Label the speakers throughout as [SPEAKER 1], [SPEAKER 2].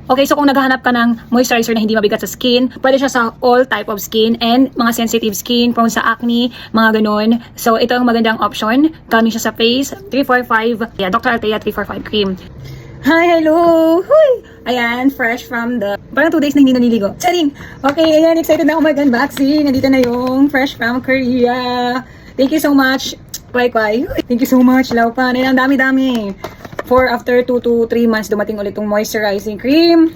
[SPEAKER 1] Okay, so kung naghahanap ka ng moisturizer na hindi mabigat sa skin, pwede siya sa all type of skin and mga sensitive skin, prone sa acne, mga ganun. So ito ang magandang option. Gamit siya sa face, 345, Dr. Althea 345 cream. Hi, hello! Huy! Ayan, fresh from the... Parang 2 days na hindi naniligo. Charing! Okay, ayan, excited na ako mag-unboxing. Nandito na yung fresh from Korea. Thank you so much, Kwai Kwai. Thank you so much, Laupan. Ayan, ang dami-dami. After 2 to 3 months, dumating ulit yung moisturizing cream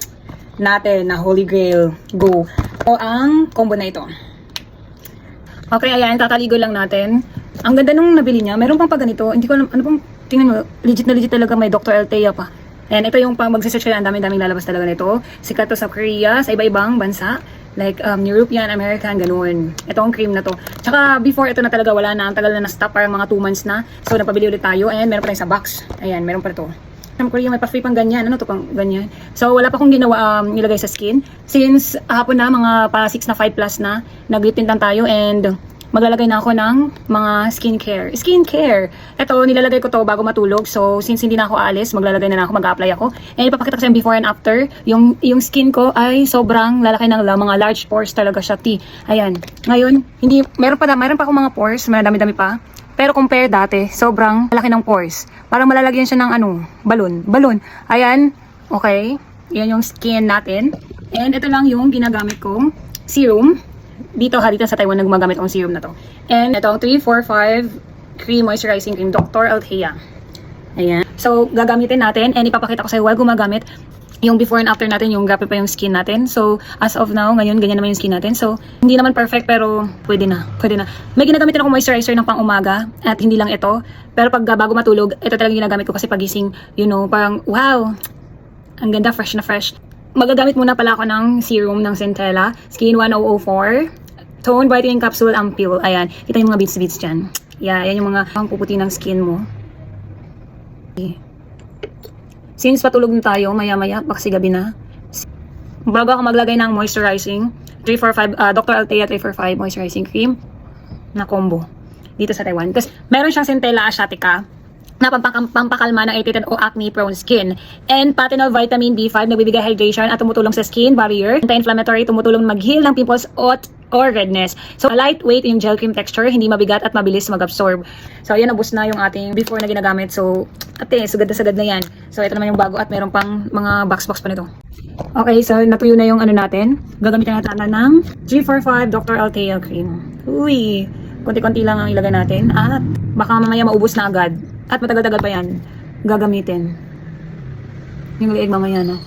[SPEAKER 1] natin na Holy Grail. Go! O ang combo na ito. Okay, ayan, tataligo lang natin. Ang ganda nung nabili niya. Meron pang pa ganito. Hindi ko alam, ano pang, tingnan mo, legit na legit talaga may Dr. Althea pa. And ito yung pang magsisearch kayo, ang daming lalabas talaga nito. Sikat to sa Korea, sa iba-ibang bansa. Like European, American, ganun. Ito ang cream na to. Tsaka before ito na talaga wala na. Ang tagal na na-stop, parang mga 2 months na. So napabili ulit tayo and meron pa tayong sa box. Ayan, meron pa ito. Sa Korea may pa-free pang ganyan. Ano to pang ganyan? So wala pa akong ginawa nilagay sa skin. Since hapon na, mga pa 6 na 5 plus na, nag-lip tint tayo and maglalagay na ako ng mga skincare. Ito, nilalagay ko to bago matulog. So, since hindi na ako alis, maglalagay na ako, mag-apply ako. And ipapakita ko sa before and after. Yung skin ko ay sobrang lalaki ng mga large pores talaga siya, Ayan. Ngayon, meron pa akong mga pores, madami-dami pa. Pero compare dati, sobrang laki ng pores. Parang malalagyan siya ng balon. Ayan. Okay. Yan yung skin natin. And ito lang yung ginagamit kong serum. Dito sa Taiwan gumagamit akong serum na to. And ito ang 345 cream moisturizing cream Dr. Althea. Ayan. So gagamitin natin and ipapakita ko sa iyo while gumagamit yung before and after natin, yung grabe pa yung skin natin. So as of now, ngayon ganyan naman yung skin natin. So hindi naman perfect pero pwede na. May ginagamitin akong moisturizer ng pang-umaga at hindi lang ito. Pero pag bago matulog, ito talagang ginagamit ko kasi pagising, parang wow, ang ganda, fresh na fresh. Magagamit muna pala ako ng serum ng Centella Skin 1004 Tone Brightening Capsule Ampoule. Ayan, kita yung mga beads dyan. Yeah, yan yung mga pangpuputi ng skin mo. Okay. Since patulog na tayo, maya-maya, baka gabi na. Bago ako maglagay ng moisturizing, 345, Dr. Althea 345 Moisturizing Cream na combo dito sa Taiwan. Kasi meron siyang Centella Asiatica na pampakalma ng irritated o acne-prone skin. And Patinol Vitamin B5, nagbibigay hydration at tumutulong sa skin barrier. Anti-inflammatory, tumutulong mag-heal ng pimples or redness. So, lightweight yung gel cream texture, hindi mabigat at mabilis mag-absorb. So, ayan, nabus na yung ating before na ginagamit. So, sagad na yan. So, ito naman yung bago at meron pang mga box pa nito. Okay, so natuyo na yung natin. Gagamitin natin ng 345 Dr. Althea cream. Uy, konti-konti lang ang ilagay natin at baka mamaya maubos na agad. At matagal-tagal pa yan gagamitin. Yung liig mamaya, no?